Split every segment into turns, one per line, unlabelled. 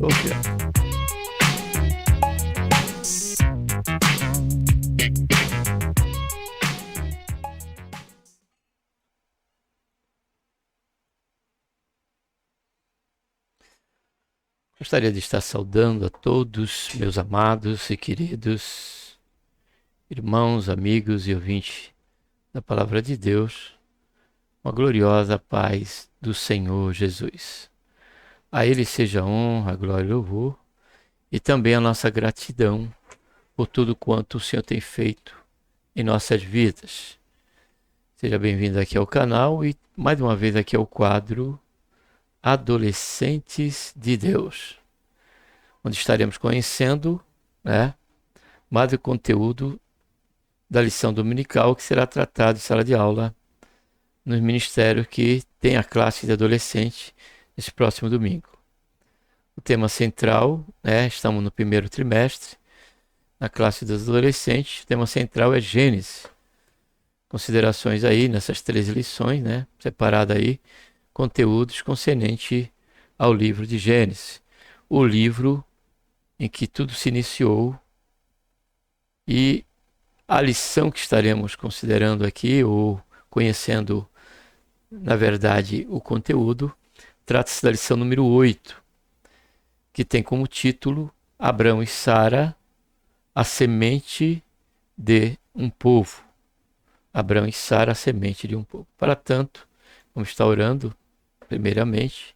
Ok. Gostaria de estar saudando a todos, meus amados e queridos irmãos, amigos e ouvintes da Palavra de Deus, uma gloriosa paz do Senhor Jesus. A Ele seja a honra, a glória e o louvor, e também a nossa gratidão por tudo quanto o Senhor tem feito em nossas vidas. Seja bem-vindo aqui ao canal e mais uma vez aqui ao quadro Adolescentes de Deus, onde estaremos conhecendo, mais o conteúdo da lição dominical que será tratado em sala de aula nos ministérios que tem a classe de adolescente nesse próximo domingo. O tema central, estamos no primeiro trimestre, na classe dos adolescentes, o tema central é Gênesis. Considerações aí nessas 13 lições, separado aí, conteúdos concernente ao livro de Gênesis, o livro em que tudo se iniciou, e a lição que estaremos considerando aqui, ou conhecendo, na verdade, o conteúdo, trata-se da lição número 8, que tem como título Abrão e Sara, a semente de um povo. Abrão e Sara, a semente de um povo. Para tanto, vamos estar orando, primeiramente.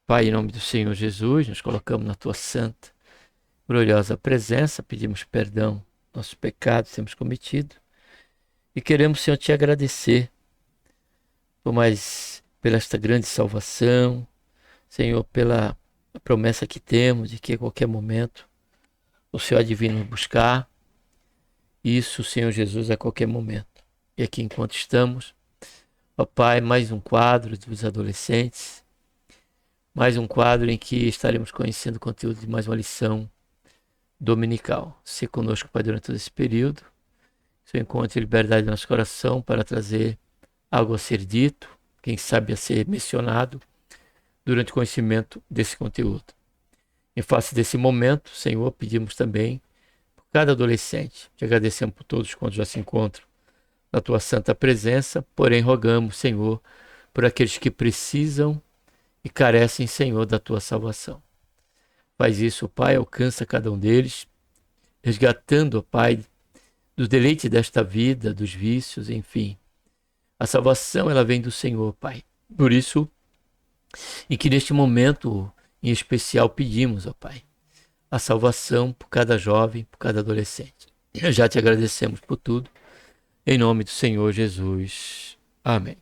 Pai, em nome do Senhor Jesus, nos colocamos na Tua santa, gloriosa presença, pedimos perdão dos nossos pecados que temos cometido e queremos, Senhor, Te agradecer pela esta grande salvação, Senhor, pela promessa que temos de que a qualquer momento o Senhor há de vir nos buscar. Isso, Senhor Jesus, a qualquer momento. E aqui enquanto estamos, ó Pai, mais um quadro dos adolescentes, mais um quadro em que estaremos conhecendo o conteúdo de mais uma lição dominical. Se conosco, Pai, durante todo esse período, que o Senhor encontre liberdade no nosso coração para trazer algo a ser dito, quem sabe a ser mencionado, durante o conhecimento desse conteúdo. Em face desse momento, Senhor, pedimos também por cada adolescente. Te agradecemos por todos quantos já se encontram na Tua santa presença, porém rogamos, Senhor, por aqueles que precisam e carecem, Senhor, da Tua salvação. Faz isso, Pai, alcança cada um deles, resgatando, ó Pai, do deleite desta vida, dos vícios, enfim. A salvação, ela vem do Senhor, Pai. Por isso, e que neste momento em especial pedimos, ó Pai, a salvação por cada jovem, por cada adolescente. Já te agradecemos por tudo, em nome do Senhor Jesus. Amém.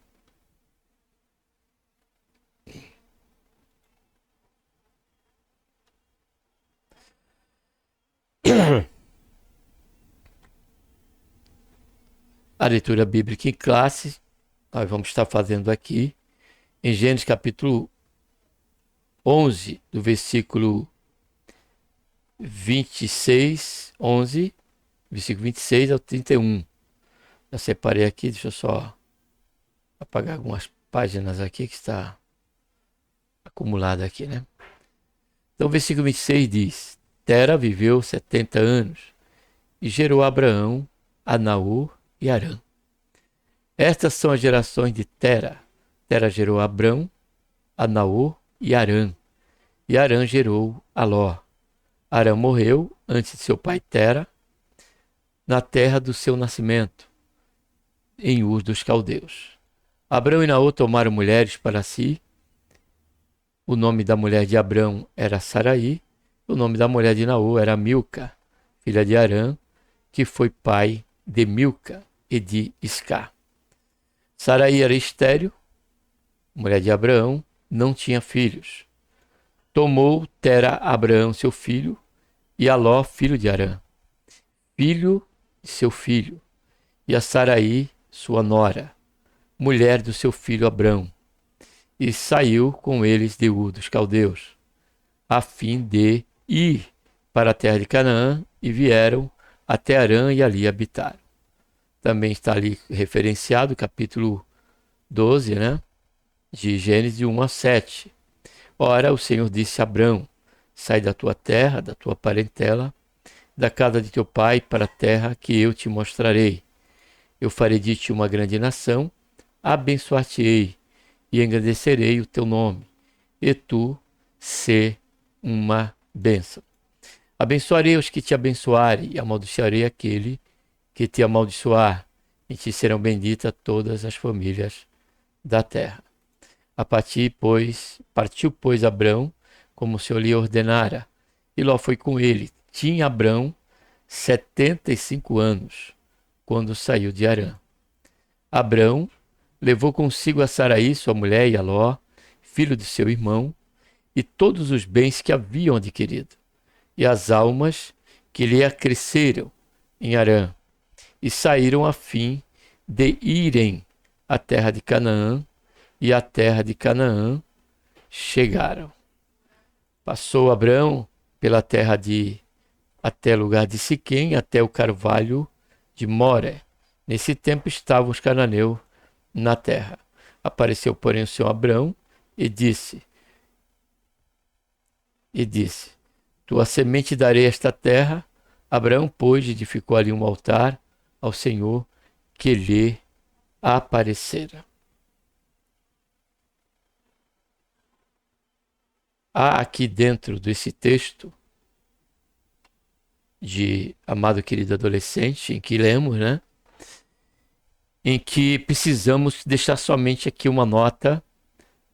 A leitura bíblica em classe, nós vamos estar fazendo aqui, em Gênesis capítulo 11, do versículo 26, 11, versículo 26 ao 31. Já separei aqui, deixa eu só apagar algumas páginas aqui que está acumulada aqui, Então o versículo 26 diz: Tera viveu 70 anos e gerou a Abraão, a Naor e Arã. Estas são as gerações de Tera. Tera gerou a Abrão, a Naor e Arã. E Arã gerou a Ló. Arã morreu antes de seu pai Tera, na terra do seu nascimento, em Ur dos Caldeus. Abrão e Naor tomaram mulheres para si. O nome da mulher de Abrão era Saraí. O nome da mulher de Naor era Milca, filha de Arã, que foi pai de Milca e de Isca. Saraí era estéril, mulher de Abraão, não tinha filhos. Tomou Tera Abraão, seu filho, e a Ló, filho de Arã, filho de seu filho, e a Saraí, sua nora, mulher do seu filho Abrão, e saiu com eles de Ur dos Caldeus, a fim de ir para a terra de Canaã, e vieram até Arã e ali habitaram. também está ali referenciado, capítulo 12, né? De Gênesis 1 a 7. Ora, o Senhor disse a Abrão: sai da tua terra, da tua parentela, da casa de teu pai, para a terra que eu te mostrarei. Eu farei de ti uma grande nação, abençoar-te-ei e engrandecerei o teu nome, e tu sê uma bênção. Abençoarei os que te abençoarem, e amaldiçoarei aquele que te amaldiçoar, e te serão benditas todas as famílias da terra. Partiu, pois, Abrão, como o Senhor lhe ordenara, e Ló foi com ele. Tinha Abrão 75 anos, quando saiu de Harã. Abrão levou consigo a Saraí, sua mulher, e a Ló, filho de seu irmão, e todos os bens que haviam adquirido, e as almas que lhe acresceram em Harã, e saíram a fim de irem à terra de Canaã, e à terra de Canaã chegaram. Passou Abrão pela terra até o lugar de Siquém, até o carvalho de Moré. Nesse tempo estavam os cananeus na terra. Apareceu, porém, o Senhor Abrão e disse: tua semente darei esta terra. Abraão, pois, edificou ali um altar ao Senhor que lhe aparecera. Há aqui dentro desse texto de amado querido adolescente, em que lemos, né? Em que precisamos deixar somente aqui uma nota,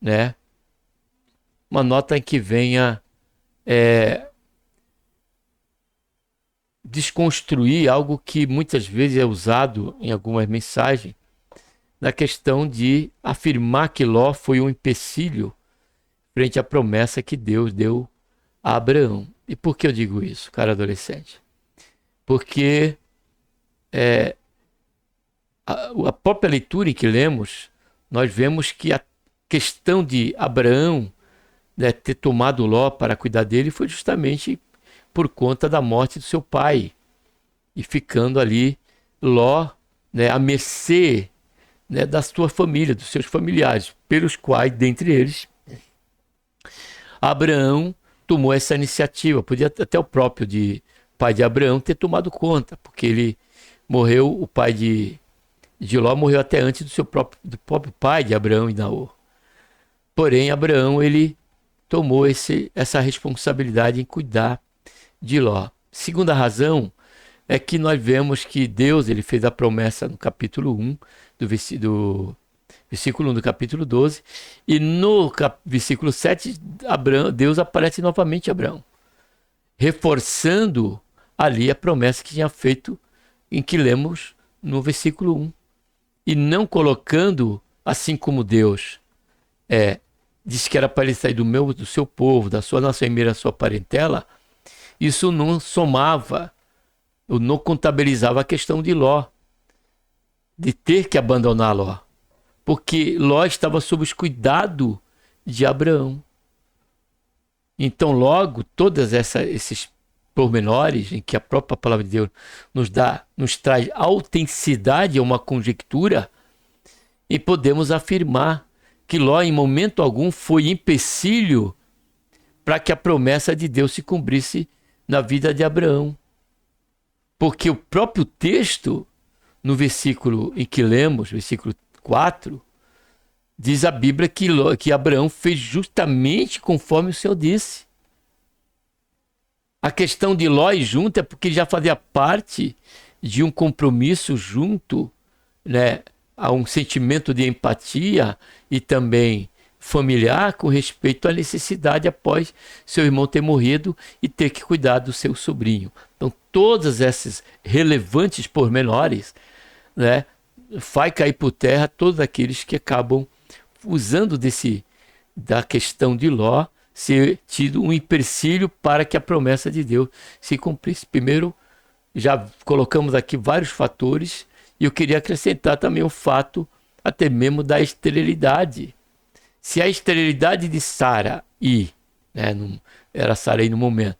né? Uma nota em que venha desconstruir algo que muitas vezes é usado em algumas mensagens, na questão de afirmar que Ló foi um empecilho frente à promessa que Deus deu a Abraão. E por que eu digo isso, cara adolescente? Porque a própria leitura em que lemos, nós vemos que a questão de Abraão, né, ter tomado Ló para cuidar dele foi justamente por conta da morte do seu pai. E ficando ali Ló, né, à mercê, né, da sua família, dos seus familiares, pelos quais, dentre eles, Abraão tomou essa iniciativa. Podia até o próprio pai de Abraão ter tomado conta, porque ele morreu, o pai de Ló morreu até antes do próprio pai de Abraão e Naor. Porém, Abraão, ele tomou essa responsabilidade em cuidar de Ló. Segunda razão é que nós vemos que Deus, ele fez a promessa no capítulo 1, do versículo 1 do capítulo 12, e no versículo 7, Deus aparece novamente a Abraão, reforçando ali a promessa que tinha feito, em que lemos no versículo 1, e não colocando, assim como Deus disse que era para ele sair do seu povo, da sua nação e meio da sua parentela, isso não somava, ou não contabilizava a questão de Ló, de ter que abandonar Ló, porque Ló estava sob os cuidados de Abraão. Então, logo, todos esses pormenores em que a própria palavra de Deus nos traz autenticidade a uma conjectura, e podemos afirmar que Ló, em momento algum, foi empecilho para que a promessa de Deus se cumprisse na vida de Abraão. Porque o próprio texto, no versículo em que lemos, versículo 4, diz a Bíblia que Abraão fez justamente conforme o Senhor disse. A questão de Ló junto é porque ele já fazia parte de um compromisso junto, né, a um sentimento de empatia e também familiar com respeito à necessidade após seu irmão ter morrido e ter que cuidar do seu sobrinho. Então, todas essas relevantes pormenores, né, faz cair por terra todos aqueles que acabam usando da questão de Ló ser tido um empecilho para que a promessa de Deus se cumprisse. Primeiro, já colocamos aqui vários fatores, e eu queria acrescentar também o fato até mesmo da esterilidade. Se a esterilidade de Saraí, né, não era Saraí no momento,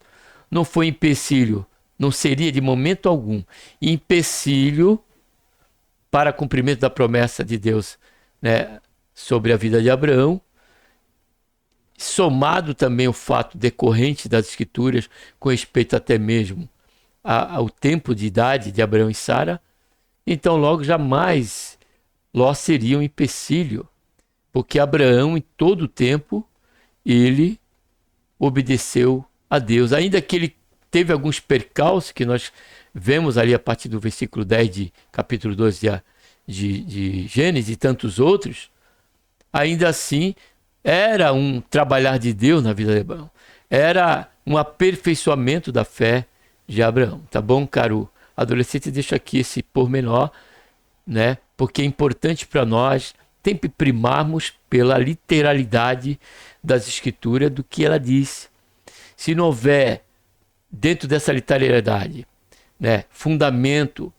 não foi empecilho, não seria de momento algum empecilho para cumprimento da promessa de Deus, né, sobre a vida de Abraão, somado também o fato decorrente das Escrituras com respeito até mesmo ao tempo de idade de Abraão e Sara, então logo jamais Ló seria um empecilho, porque Abraão em todo o tempo ele obedeceu a Deus, ainda que ele teve alguns percalços que nós vemos ali a partir do versículo 10 de capítulo 2 de Gênesis e tantos outros, ainda assim era um trabalhar de Deus na vida de Abraão, era um aperfeiçoamento da fé de Abraão, tá bom, caro adolescente? Deixa aqui esse pormenor, né? Porque é importante para nós sempre primarmos pela literalidade das Escrituras do que ela diz. Se não houver dentro dessa literalidade, né, fundamento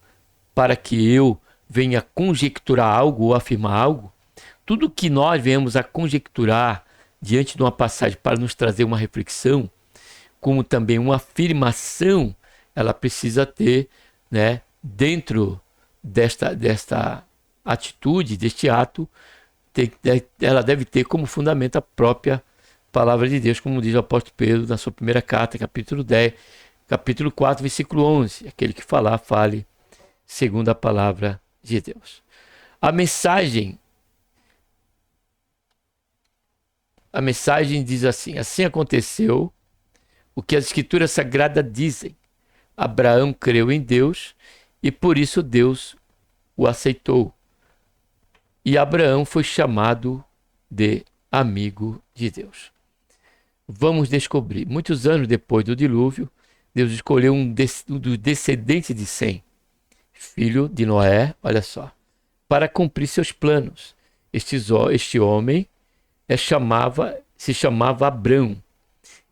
para que eu venha conjecturar algo ou afirmar algo, tudo que nós venhamos a conjecturar diante de uma passagem para nos trazer uma reflexão, como também uma afirmação, ela precisa ter, né, dentro desta atitude, deste ato, ela deve ter como fundamento a própria palavra de Deus, como diz o apóstolo Pedro na sua primeira carta, capítulo 10, capítulo 4, versículo 11. Aquele que falar, fale segundo a palavra de Deus. A mensagem diz assim: assim aconteceu o que as Escrituras Sagradas dizem. Abraão creu em Deus e por isso Deus o aceitou. E Abraão foi chamado de amigo de Deus. Vamos descobrir. Muitos anos depois do dilúvio, Deus escolheu um descendente de Sem, filho de Noé, olha só, para cumprir seus planos. Este homem se chamava Abrão.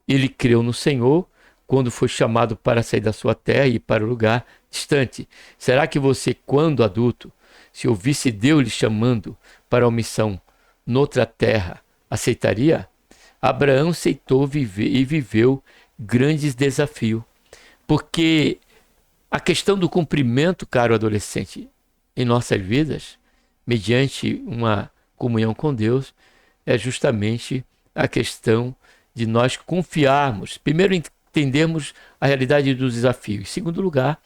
Ele creu no Senhor quando foi chamado para sair da sua terra e ir para um lugar distante. Será que você, quando adulto, se ouvisse Deus lhe chamando para uma missão noutra terra, aceitaria? Abraão aceitou viver e viveu grandes desafios. Porque a questão do cumprimento, caro adolescente, em nossas vidas, mediante uma comunhão com Deus, é justamente a questão de nós confiarmos. Primeiro, entendermos a realidade dos desafios. Em segundo lugar,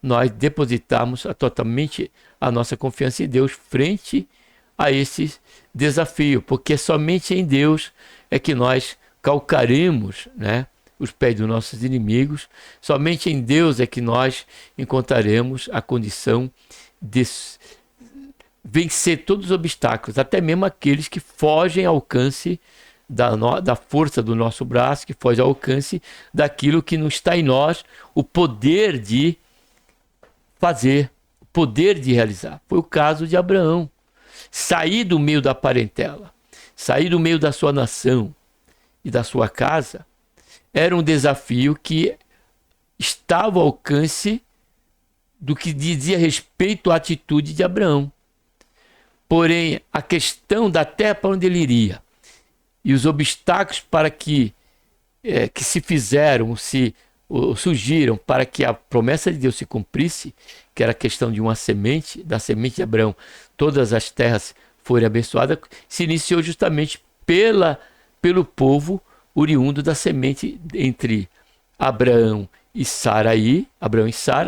nós depositarmos totalmente a nossa confiança em Deus frente a esse desafio, porque somente em Deus é que nós calcaremos, né, os pés dos nossos inimigos. Somente em Deus é que nós encontraremos a condição de vencer todos os obstáculos, até mesmo aqueles que fogem ao alcance da força do nosso braço, que foge ao alcance daquilo que não está em nós, o poder de fazer, o poder de realizar. Foi o caso de Abraão. Sair do meio da parentela, sair do meio da sua nação e da sua casa, era um desafio que estava ao alcance do que dizia respeito à atitude de Abraão. Porém, a questão da terra para onde ele iria e os obstáculos para que se fizeram, surgiram para que a promessa de Deus se cumprisse, que era a questão de uma semente, da semente de Abraão, todas as terras forem abençoadas, se iniciou justamente pelo povo oriundo da semente entre Abraão e Sara,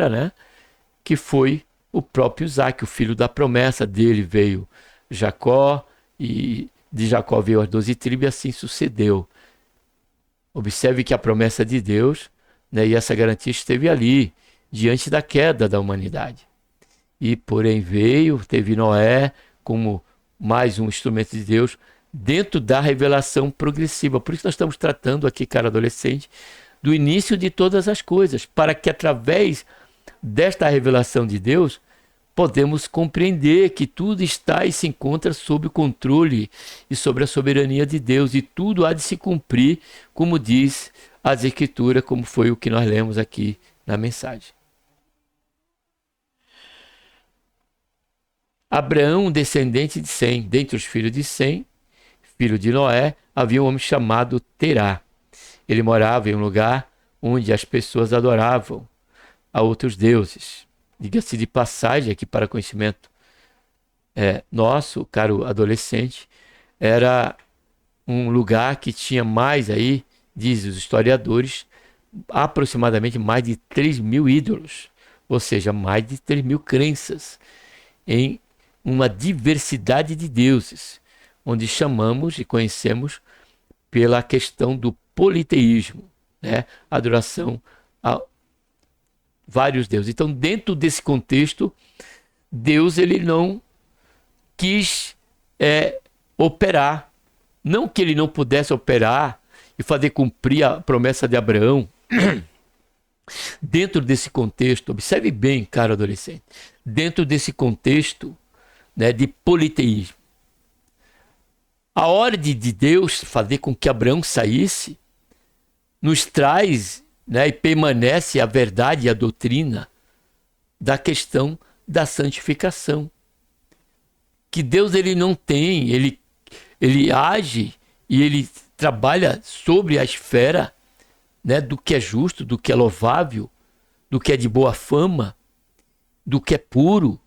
né? Que foi o próprio Isaac, o filho da promessa. Dele veio Jacó, e de Jacó veio as 12 tribos, e assim sucedeu. Observe que a promessa de Deus, né, e essa garantia esteve ali, diante da queda da humanidade. E porém teve Noé como mais um instrumento de Deus, dentro da revelação progressiva. Por isso nós estamos tratando aqui, cara adolescente, do início de todas as coisas, para que através desta revelação de Deus, podemos compreender que tudo está e se encontra sob o controle e sobre a soberania de Deus, e tudo há de se cumprir, como diz as Escrituras, como foi o que nós lemos aqui na mensagem. Abraão, descendente de Sem, dentre os filhos de Sem, filho de Noé, havia um homem chamado Terá. Ele morava em um lugar onde as pessoas adoravam a outros deuses. Diga-se de passagem aqui para conhecimento nosso, caro adolescente, era um lugar que tinha mais aí, diz os historiadores, aproximadamente mais de 3.000 ídolos, ou seja, mais de 3.000 crenças em uma diversidade de deuses, onde chamamos e conhecemos pela questão do politeísmo, né? Adoração a vários deuses. Então, dentro desse contexto, Deus ele não quis operar. Não que ele não pudesse operar e fazer cumprir a promessa de Abraão. Dentro desse contexto, observe bem, caro adolescente, dentro desse contexto, né, de politeísmo, a ordem de Deus fazer com que Abraão saísse nos traz, né, e permanece a verdade e a doutrina da questão da santificação. Que Deus ele não tem, ele age e ele trabalha sobre a esfera, né, do que é justo, do que é louvável, do que é de boa fama, do que é puro.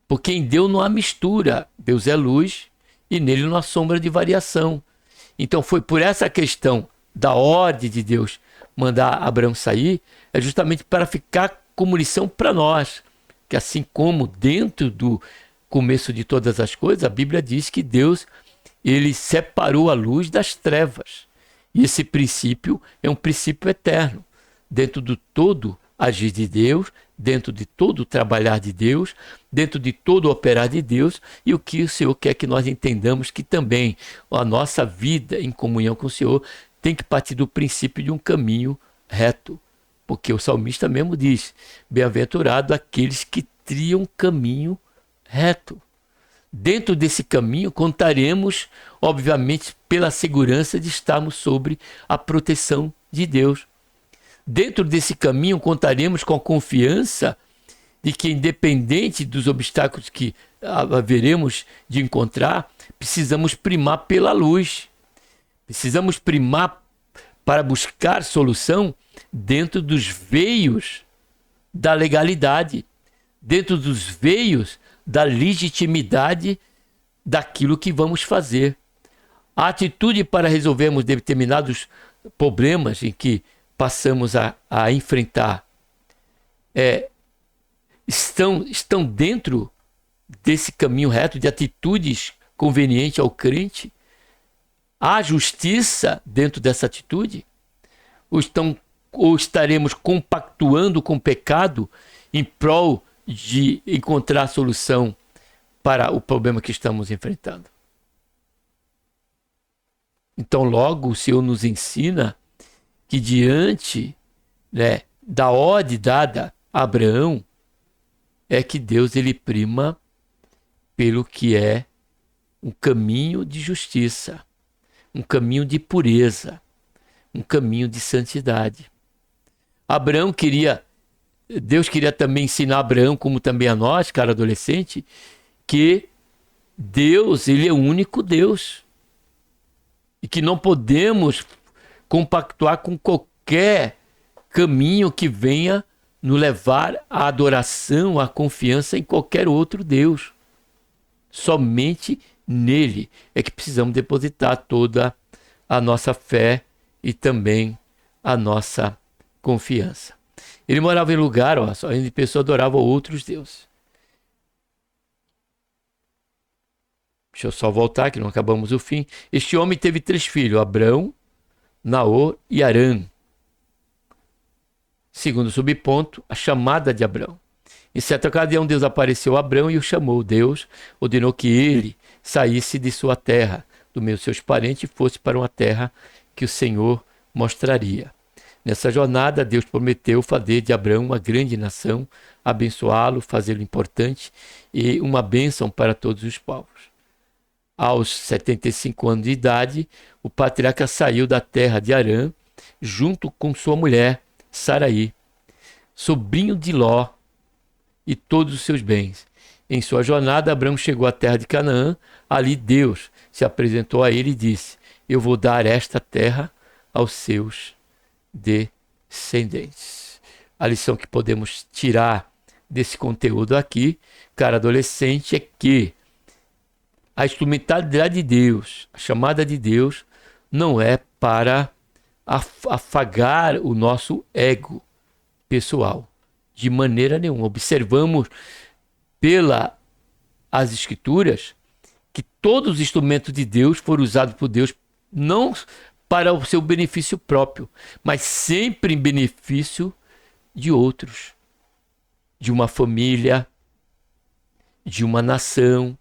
Porque em Deus não há mistura. Deus é luz e nele não há sombra de variação. Então foi por essa questão da ordem de Deus mandar Abraão sair, é justamente para ficar como lição para nós. Que assim como dentro do começo de todas as coisas, a Bíblia diz que Deus ele separou a luz das trevas. E esse princípio é um princípio eterno. Dentro do todo agir de Deus, dentro de todo o trabalhar de Deus, dentro de todo o operar de Deus, e o que o Senhor quer que nós entendamos que também a nossa vida em comunhão com o Senhor tem que partir do princípio de um caminho reto. Porque o salmista mesmo diz, bem-aventurado aqueles que trilham caminho reto. Dentro desse caminho contaremos, obviamente, pela segurança de estarmos sobre a proteção de Deus. Dentro desse caminho contaremos com a confiança de que, independente dos obstáculos que haveremos de encontrar, precisamos primar pela luz. Precisamos primar para buscar solução dentro dos veios da legalidade, dentro dos veios da legitimidade daquilo que vamos fazer. A atitude para resolvermos determinados problemas em que passamos a enfrentar estão dentro desse caminho reto de atitudes convenientes ao crente? Há justiça dentro dessa atitude? Ou estaremos compactuando com o pecado em prol de encontrar solução para o problema que estamos enfrentando? Então, logo, o Senhor nos ensina que diante, né, da ordem dada a Abraão, é que Deus ele prima pelo que é um caminho de justiça, um caminho de pureza, um caminho de santidade. Deus queria também ensinar a Abraão, como também a nós, cara adolescente, que Deus, ele é o único Deus. E que não podemos compactuar com qualquer caminho que venha nos levar à adoração, à confiança em qualquer outro Deus. Somente nele é que precisamos depositar toda a nossa fé e também a nossa confiança. Ele morava em lugar, onde pessoas adoravam outros deuses. Deixa eu só voltar, que não acabamos o fim. Este homem teve 3 filhos, Abrão, Naor e Arã. Segundo subponto, a chamada de Abrão. Em certa ocasião, Deus apareceu a Abrão e o chamou. Deus ordenou que ele saísse de sua terra, do meio de seus parentes, e fosse para uma terra que o Senhor mostraria. Nessa jornada, Deus prometeu fazer de Abrão uma grande nação, abençoá-lo, fazê-lo importante e uma bênção para todos os povos. Aos 75 anos de idade, o patriarca saiu da terra de Arã, junto com sua mulher, Saraí, sobrinho de Ló, e todos os seus bens. Em sua jornada, Abrão chegou à terra de Canaã. Ali Deus se apresentou a ele e disse: eu vou dar esta terra aos seus descendentes. A lição que podemos tirar desse conteúdo aqui, cara adolescente, é que a instrumentalidade de Deus, a chamada de Deus, não é para afagar o nosso ego pessoal, de maneira nenhuma. Observamos pelas Escrituras que todos os instrumentos de Deus foram usados por Deus não para o seu benefício próprio, mas sempre em benefício de outros, de uma família, de uma nação,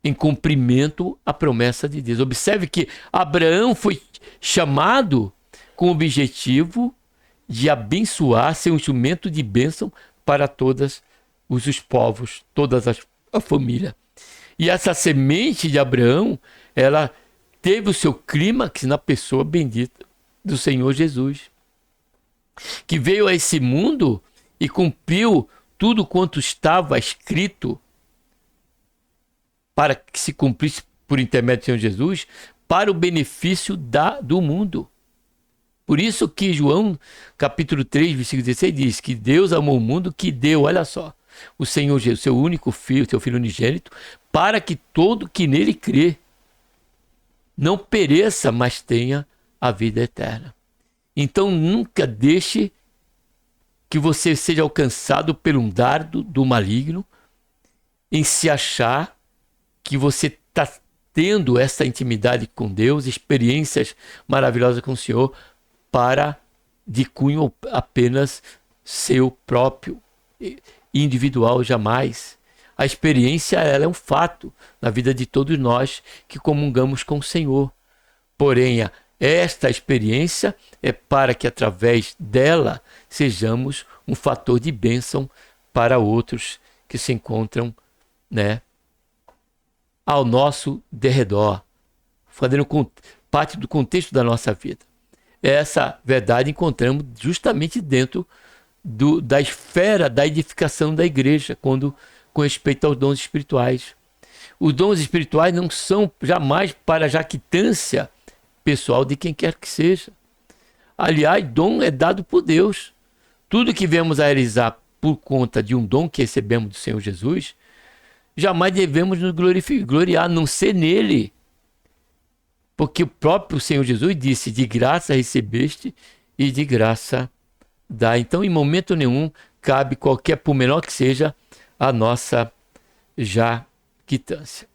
em cumprimento à promessa de Deus. Observe que Abraão foi chamado com o objetivo de abençoar, ser um instrumento de bênção para todos os povos, toda a família. E essa semente de Abraão, ela teve o seu clímax na pessoa bendita do Senhor Jesus, que veio a esse mundo e cumpriu tudo quanto estava escrito para que se cumprisse por intermédio do Senhor Jesus, para o benefício do mundo. Por isso que João, capítulo 3, versículo 16, diz que Deus amou o mundo, que deu, olha só, o Senhor Jesus, seu único filho, seu filho unigênito, para que todo que nele crê não pereça, mas tenha a vida eterna. Então nunca deixe que você seja alcançado por um dardo do maligno em se achar que você está tendo essa intimidade com Deus, experiências maravilhosas com o Senhor, de cunho apenas seu próprio, individual, jamais. A experiência, ela é um fato na vida de todos nós que comungamos com o Senhor. Porém, esta experiência é para que através dela sejamos um fator de bênção para outros que se encontram, ao nosso derredor, fazendo parte do contexto da nossa vida. Essa verdade encontramos justamente dentro da esfera da edificação da igreja, com respeito aos dons espirituais. Os dons espirituais não são jamais para jactância pessoal de quem quer que seja. Aliás, dom é dado por Deus. Tudo que vemos a realizar por conta de um dom que recebemos do Senhor Jesus, jamais devemos nos gloriar, a não ser nele. Porque o próprio Senhor Jesus disse, de graça recebeste e de graça dá. Então, em momento nenhum, cabe qualquer, por menor que seja, a nossa jactância.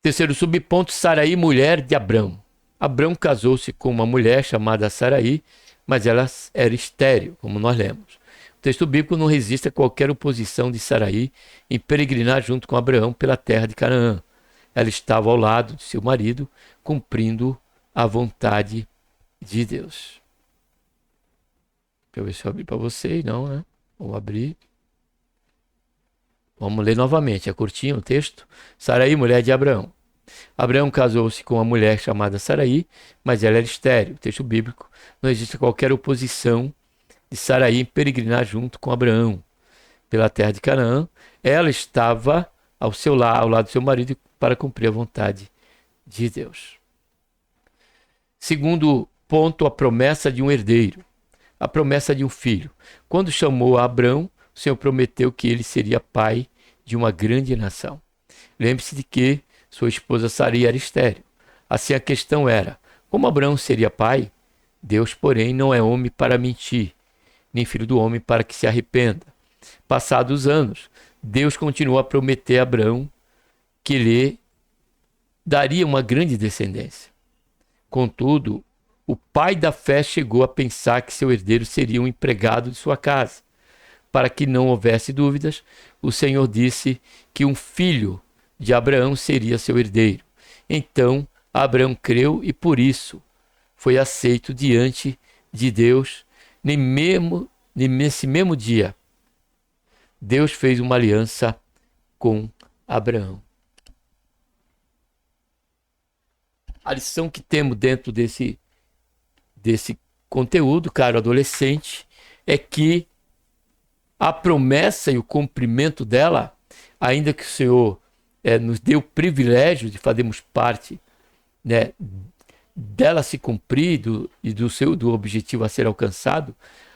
Terceiro subponto, Saraí, mulher de Abrão. Abrão casou-se com uma mulher chamada Saraí, mas ela era estéril, como nós lemos. O texto bíblico não resiste a qualquer oposição de Saraí em peregrinar junto com Abraão pela terra de Canaã. Ela estava ao lado de seu marido, cumprindo a vontade de Deus. Deixa eu ver se eu abri para vocês, não, né? Vou abrir. Vamos ler novamente, é curtinho o texto. Saraí, mulher de Abraão. Abraão casou-se com uma mulher chamada Saraí, mas ela era estéril. O texto bíblico não existe qualquer oposição de Saraí em peregrinar junto com Abraão pela terra de Canaã. Ela estava ao lado do seu marido para cumprir a vontade de Deus. Segundo ponto, a promessa de um herdeiro. A promessa de um filho. Quando chamou a Abraão, o Senhor prometeu que ele seria pai de uma grande nação. Lembre-se de que sua esposa Sarai era estéril. Assim a questão era, como Abraão seria pai? Deus, porém, não é homem para mentir, nem filho do homem para que se arrependa. Passados os anos, Deus continuou a prometer a Abraão que lhe daria uma grande descendência. Contudo, o pai da fé chegou a pensar que seu herdeiro seria um empregado de sua casa. Para que não houvesse dúvidas, o Senhor disse que um filho de Abraão seria seu herdeiro. Então, Abraão creu e por isso foi aceito diante de Deus. Nesse mesmo dia, Deus fez uma aliança com Abraão. A lição que temos dentro desse conteúdo, caro adolescente, é que a promessa e o cumprimento dela, ainda que o Senhor nos dê o privilégio de fazermos parte, né, dela se cumprir e do objetivo a ser alcançado,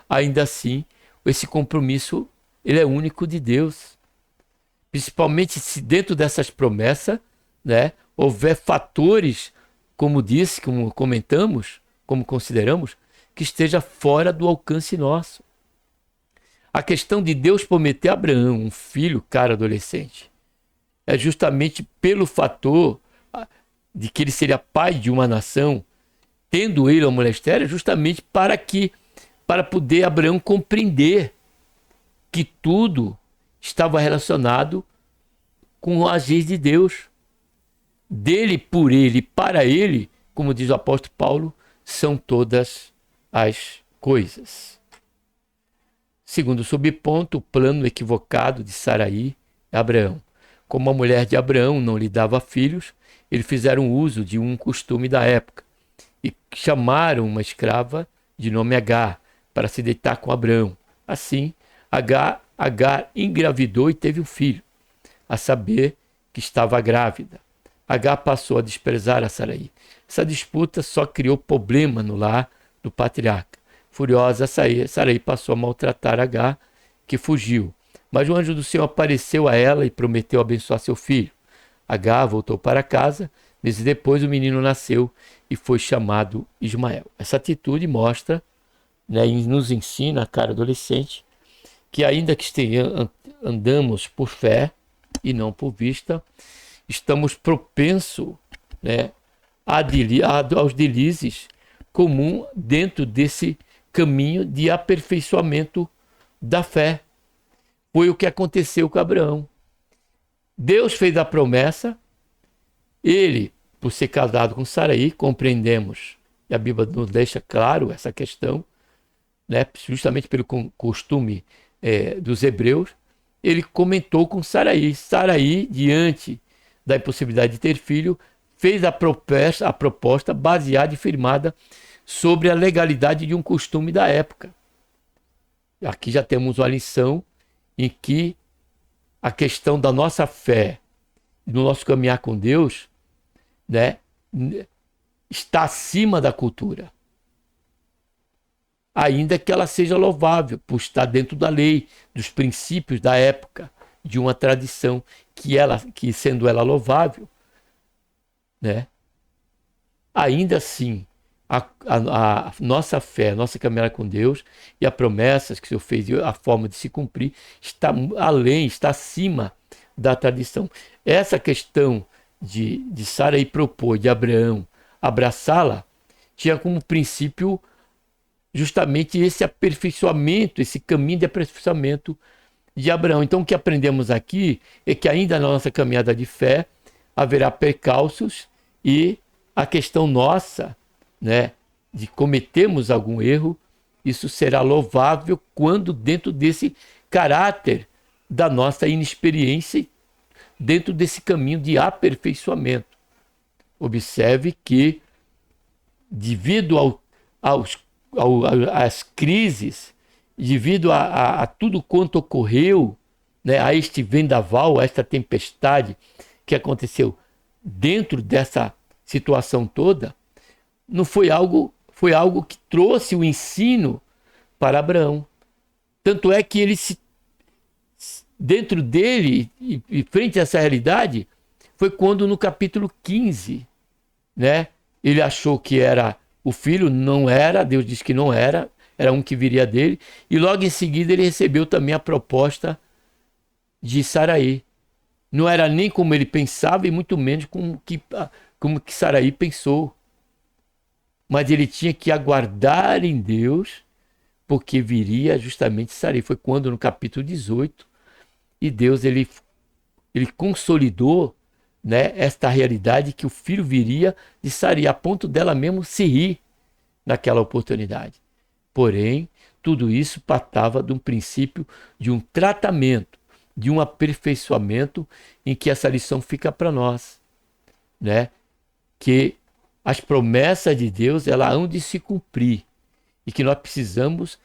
ainda assim, esse compromisso ele é único de Deus. Principalmente se dentro dessas promessas, né, houver fatores, como disse, como comentamos, como consideramos, que esteja fora do alcance nosso. A questão de Deus prometer a Abraão um filho, cara adolescente, é justamente pelo fator de que ele seria pai de uma nação, tendo ele uma mulher estéril, justamente para poder Abraão compreender que tudo estava relacionado com o agir de Deus. Dele, por ele, para ele, como diz o apóstolo Paulo, são todas as coisas. Segundo subponto, o plano equivocado de Saraí é Abraão. Como a mulher de Abraão não lhe dava filhos, eles fizeram uso de um costume da época e chamaram uma escrava de nome Agar para se deitar com Abraão. Assim, Agar engravidou e teve um filho, a saber que estava grávida. Agar passou a desprezar a Saraí. Essa disputa só criou problema no lar do patriarca. Furiosa, Saraí passou a maltratar Agar, que fugiu. Mas o anjo do Senhor apareceu a ela e prometeu abençoar seu filho. Agar voltou para casa, meses depois o menino nasceu e foi chamado Ismael. Essa atitude mostra, né, e nos ensina, cara adolescente, que ainda que andamos por fé e não por vista, estamos propensos, né, aos delícias comuns dentro desse caminho de aperfeiçoamento da fé. Foi o que aconteceu com Abraão. Deus fez a promessa, ele, por ser casado com Saraí, compreendemos, e a Bíblia nos deixa claro essa questão, né, justamente pelo costume dos hebreus, ele comentou com Saraí. Saraí, diante da impossibilidade de ter filho, fez a proposta baseada e firmada sobre a legalidade de um costume da época. Aqui já temos uma lição em que a questão da nossa fé, do nosso caminhar com Deus, né, está acima da cultura. Ainda que ela seja louvável, por estar dentro da lei, dos princípios da época, de uma tradição que sendo ela louvável, né, ainda assim, a nossa fé, a nossa caminhada com Deus e as promessas que o Senhor fez e a forma de se cumprir está além, está acima da tradição. Essa questão de Saraí propor, de Abraão abraçá-la, tinha como princípio justamente esse aperfeiçoamento, esse caminho de aperfeiçoamento de Abraão. Então o que aprendemos aqui é que ainda na nossa caminhada de fé haverá percalços e a questão nossa, né, de cometermos algum erro, isso será louvável quando dentro desse caráter da nossa inexperiência, dentro desse caminho de aperfeiçoamento. Observe que devido às crises, devido a tudo quanto ocorreu, né, a este vendaval, a esta tempestade que aconteceu dentro dessa situação toda, não foi algo que trouxe o ensino para Abraão. Tanto é que ele dentro dele e frente a essa realidade, foi quando no capítulo 15, né, ele achou que era o filho, não era, Deus disse que não era um que viria dele, e logo em seguida ele recebeu também a proposta de Saraí. Não era nem como ele pensava e muito menos como que Saraí pensou. Mas ele tinha que aguardar em Deus, porque viria justamente Saraí. Foi quando no capítulo 18, e Deus ele consolidou, né, esta realidade que o filho viria de Saraí, a ponto dela mesmo se rir naquela oportunidade. Porém, tudo isso partava de um princípio, de um tratamento, de um aperfeiçoamento em que essa lição fica para nós, né? Que as promessas de Deus, elas hão de se cumprir e que nós precisamos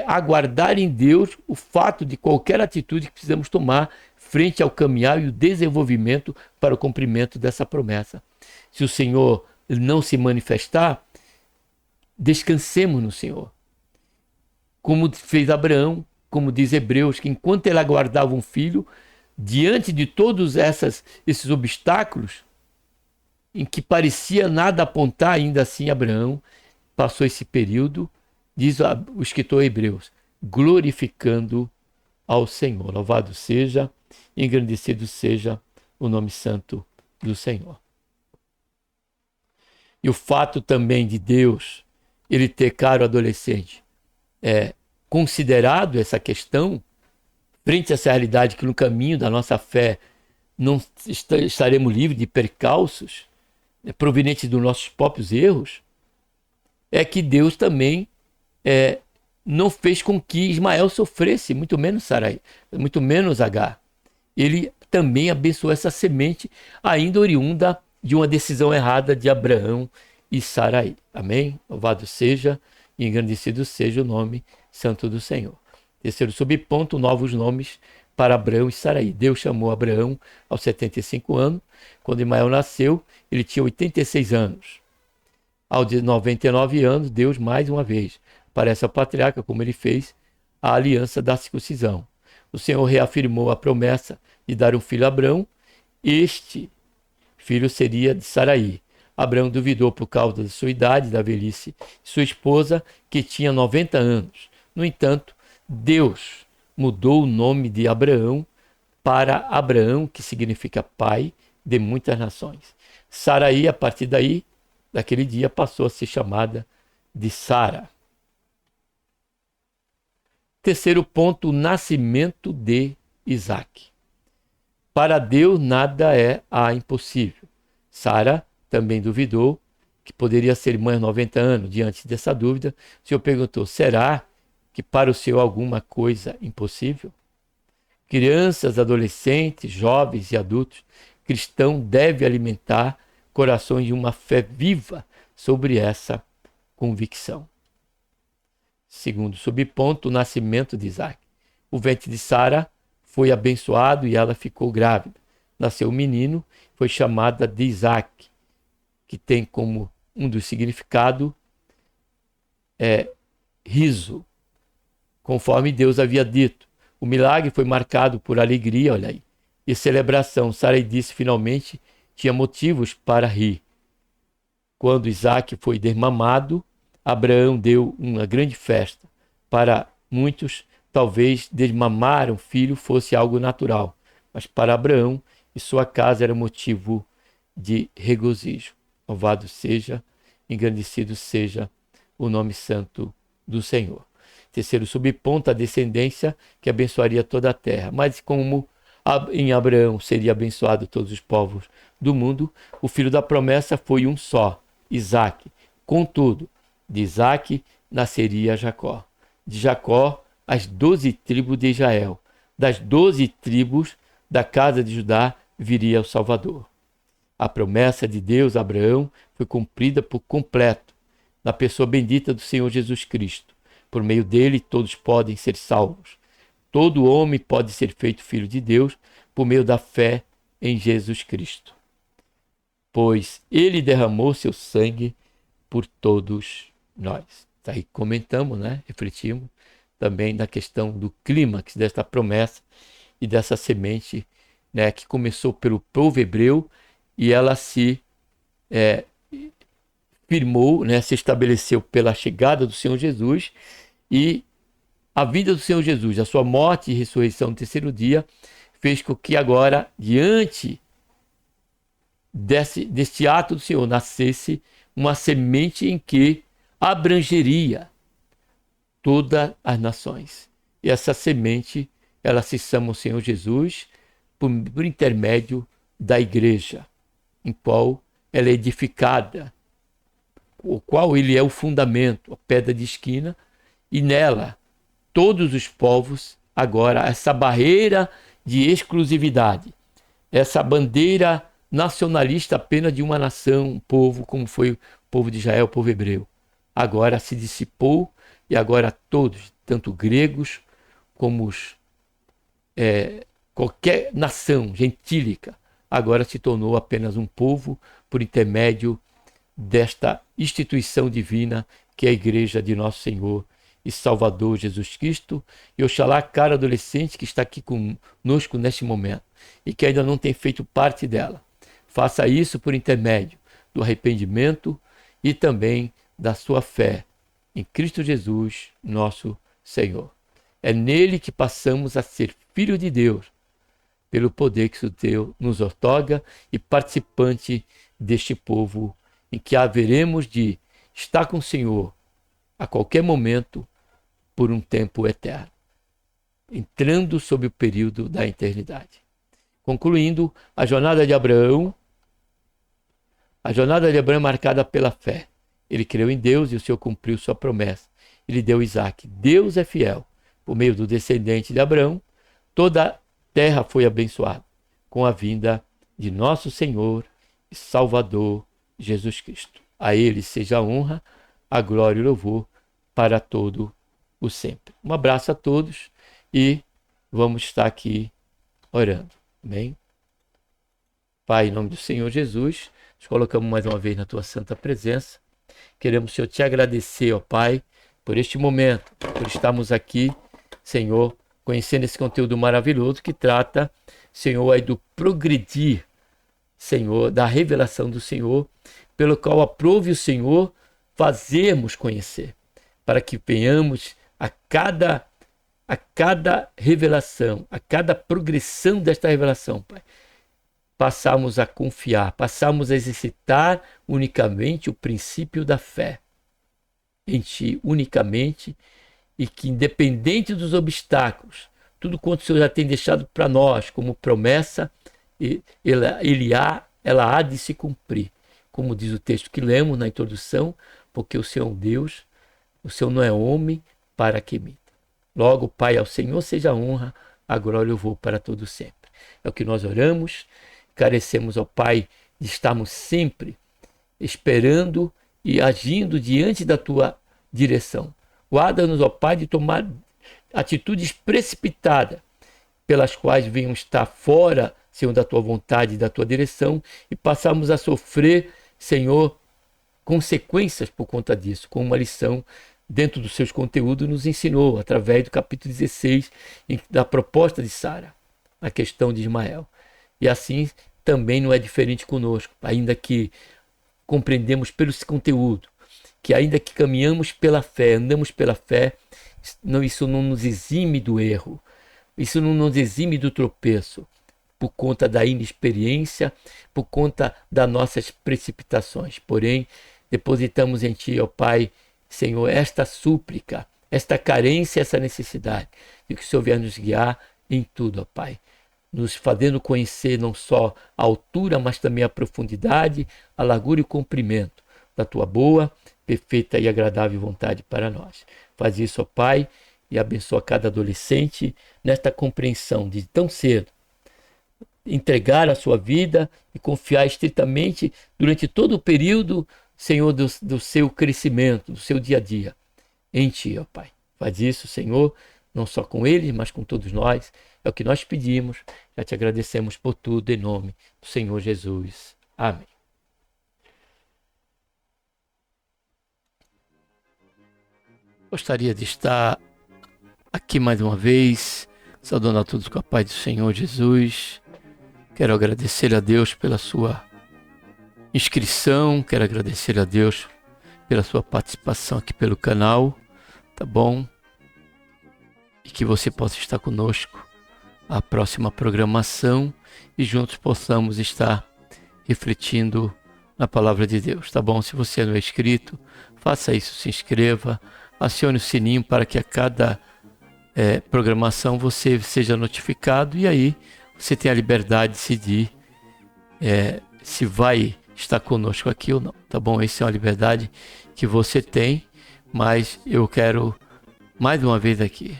aguardar em Deus o fato de qualquer atitude que precisamos tomar frente ao caminhar e o desenvolvimento para o cumprimento dessa promessa. Se o Senhor não se manifestar, descansemos no Senhor. Como fez Abraão, como diz Hebreus, que enquanto ele aguardava um filho, diante de todos esses obstáculos, em que parecia nada apontar, ainda assim Abraão passou esse período, diz o escritor Hebreus, glorificando ao Senhor. Louvado seja, engrandecido seja o nome santo do Senhor. E o fato também de Deus, ele ter, caro adolescente, considerado essa questão, frente a essa realidade que no caminho da nossa fé não estaremos livres de percalços, provenientes dos nossos próprios erros, é que Deus também não fez com que Ismael sofresse, muito menos Sarai, muito menos Agar. Ele também abençoou essa semente, ainda oriunda de uma decisão errada de Abraão e Sarai. Amém? Louvado seja e engrandecido seja o nome santo do Senhor. Terceiro subponto, novos nomes para Abraão e Sarai. Deus chamou Abraão aos 75 anos. Quando Ismael nasceu, ele tinha 86 anos. Aos 99 anos, Deus mais uma vez aparece ao patriarca, como ele fez a aliança da circuncisão. O Senhor reafirmou a promessa de dar um filho a Abraão. Este filho seria de Sarai. Abraão duvidou por causa de sua idade, da velhice de sua esposa, que tinha 90 anos. No entanto, Deus mudou o nome de Abraão para Abraão, que significa pai de muitas nações. Sarai, a partir daquele dia, passou a ser chamada de Sara. Terceiro ponto, o nascimento de Isaac. Para Deus nada há impossível. Sara também duvidou que poderia ser mãe aos 90 anos. Diante dessa dúvida, o Senhor perguntou, será que para o Senhor alguma coisa impossível? Crianças, adolescentes, jovens e adultos, cristãos devem alimentar corações de uma fé viva sobre essa convicção. Segundo subponto, o nascimento de Isaac. O ventre de Sara foi abençoado e ela ficou grávida. Nasceu um menino, foi chamada de Isaac, que tem como um dos significados riso, conforme Deus havia dito. O milagre foi marcado por alegria, olha aí, e celebração. Sarai disse finalmente tinha motivos para rir. Quando Isaac foi desmamado, Abraão deu uma grande festa. Para muitos, talvez desmamar um filho fosse algo natural, mas para Abraão e sua casa era motivo de regozijo. Louvado seja, engrandecido seja o nome santo do Senhor. Terceiro subponto, a descendência que abençoaria toda a terra. Mas como em Abraão seria abençoado todos os povos do mundo, o filho da promessa foi um só, Isaque. Contudo, de Isaque nasceria Jacó. De Jacó, as 12 tribos de Israel. Das 12 tribos da casa de Judá viria o Salvador. A promessa de Deus a Abraão foi cumprida por completo na pessoa bendita do Senhor Jesus Cristo. Por meio dele, todos podem ser salvos. Todo homem pode ser feito filho de Deus por meio da fé em Jesus Cristo. Pois ele derramou seu sangue por todos nós. Aí comentamos, refletimos também na questão do clímax desta promessa e dessa semente, que começou pelo povo hebreu e ela se firmou, se estabeleceu pela chegada do Senhor Jesus e a vida do Senhor Jesus, a sua morte e ressurreição no terceiro dia, fez com que agora, diante deste ato do Senhor, nascesse uma semente em que abrangeria todas as nações. E essa semente, ela se chama o Senhor Jesus por intermédio da igreja, em qual ela é edificada, o qual ele é o fundamento, a pedra de esquina, e nela todos os povos, agora essa barreira de exclusividade, essa bandeira nacionalista apenas de uma nação, um povo, como foi o povo de Israel, o povo hebreu, agora se dissipou e agora todos, tanto gregos como qualquer nação gentílica, agora se tornou apenas um povo por intermédio desta instituição divina que é a Igreja de Nosso Senhor e Salvador Jesus Cristo. E oxalá cada adolescente que está aqui conosco neste momento e que ainda não tem feito parte dela, faça isso por intermédio do arrependimento e também da sua fé em Cristo Jesus, nosso Senhor. É nele que passamos a ser filho de Deus, pelo poder que o Deus nos outorga e participante deste povo em que haveremos de estar com o Senhor a qualquer momento por um tempo eterno, entrando sob o período da eternidade. Concluindo, a jornada de Abraão é marcada pela fé. Ele creu em Deus e o Senhor cumpriu sua promessa. Ele deu Isaque. Deus é fiel. Por meio do descendente de Abraão, toda a terra foi abençoada com a vinda de nosso Senhor e Salvador Jesus Cristo. A ele seja a honra, a glória e o louvor para todo o sempre. Um abraço a todos e vamos estar aqui orando. Amém? Pai, em nome do Senhor Jesus, nos colocamos mais uma vez na tua santa presença. Queremos, Senhor, te agradecer, ó Pai, por este momento, por estarmos aqui, Senhor, conhecendo esse conteúdo maravilhoso que trata, Senhor, aí do progredir, Senhor, da revelação do Senhor, pelo qual aprove o Senhor fazermos conhecer, para que venhamos a cada revelação, a cada progressão desta revelação, Pai, passamos a confiar, passamos a exercitar unicamente o princípio da fé em Ti, unicamente, e que independente dos obstáculos, tudo quanto o Senhor já tem deixado para nós como promessa, ela há de se cumprir. Como diz o texto que lemos na introdução, porque o Senhor é um Deus, o Senhor não é homem para que minta. Logo, Pai, ao Senhor seja a honra, a glória e o louvor para todo sempre. É o que nós oramos, carecemos ao Pai de estarmos sempre esperando e agindo diante da Tua direção. Guarda-nos, ó Pai, de tomar atitudes precipitadas, pelas quais venham estar fora, Senhor, da Tua vontade e da Tua direção, e passarmos a sofrer, Senhor, consequências por conta disso, como uma lição dentro dos seus conteúdos nos ensinou, através do capítulo 16, da proposta de Sara, a questão de Ismael. E assim também não é diferente conosco, ainda que compreendemos pelo conteúdo, que ainda que caminhamos pela fé, andamos pela fé, isso não nos exime do erro, isso não nos exime do tropeço, por conta da inexperiência, por conta das nossas precipitações. Porém, depositamos em Ti, ó Pai, Senhor, esta súplica, esta carência, essa necessidade, de que o Senhor venha nos guiar em tudo, ó Pai, nos fazendo conhecer não só a altura, mas também a profundidade, a largura e o comprimento da Tua boa, perfeita e agradável vontade para nós. Faz isso, ó Pai, e abençoa cada adolescente nesta compreensão de tão cedo entregar a sua vida e confiar estritamente durante todo o período, Senhor, do seu crescimento, do seu dia a dia, em Ti, ó Pai. Faz isso, Senhor, não só com eles, mas com todos nós. É o que nós pedimos. Já te agradecemos por tudo, em nome do Senhor Jesus. Amém. Gostaria de estar aqui mais uma vez, saudando a todos com a paz do Senhor Jesus. Quero agradecer a Deus pela sua inscrição, quero agradecer a Deus pela sua participação aqui pelo canal, tá bom? E que você possa estar conosco a próxima programação e juntos possamos estar refletindo na palavra de Deus, tá bom? Se você não é inscrito, faça isso, se inscreva, acione o sininho para que a cada programação você seja notificado e aí você tenha a liberdade de decidir se vai estar conosco aqui ou não, tá bom? Essa é uma liberdade que você tem, mas eu quero mais uma vez aqui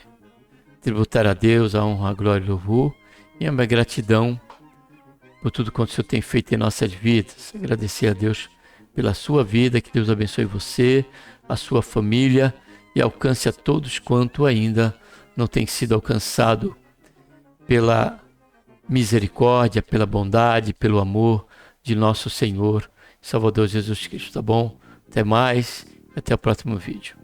tributar a Deus a honra, a glória e o louvor e a minha gratidão por tudo quanto o Senhor tem feito em nossas vidas. Agradecer a Deus pela sua vida, que Deus abençoe você, a sua família e alcance a todos quanto ainda não tem sido alcançado pela misericórdia, pela bondade, pelo amor de nosso Senhor e Salvador Jesus Cristo, tá bom? Até mais, até o próximo vídeo.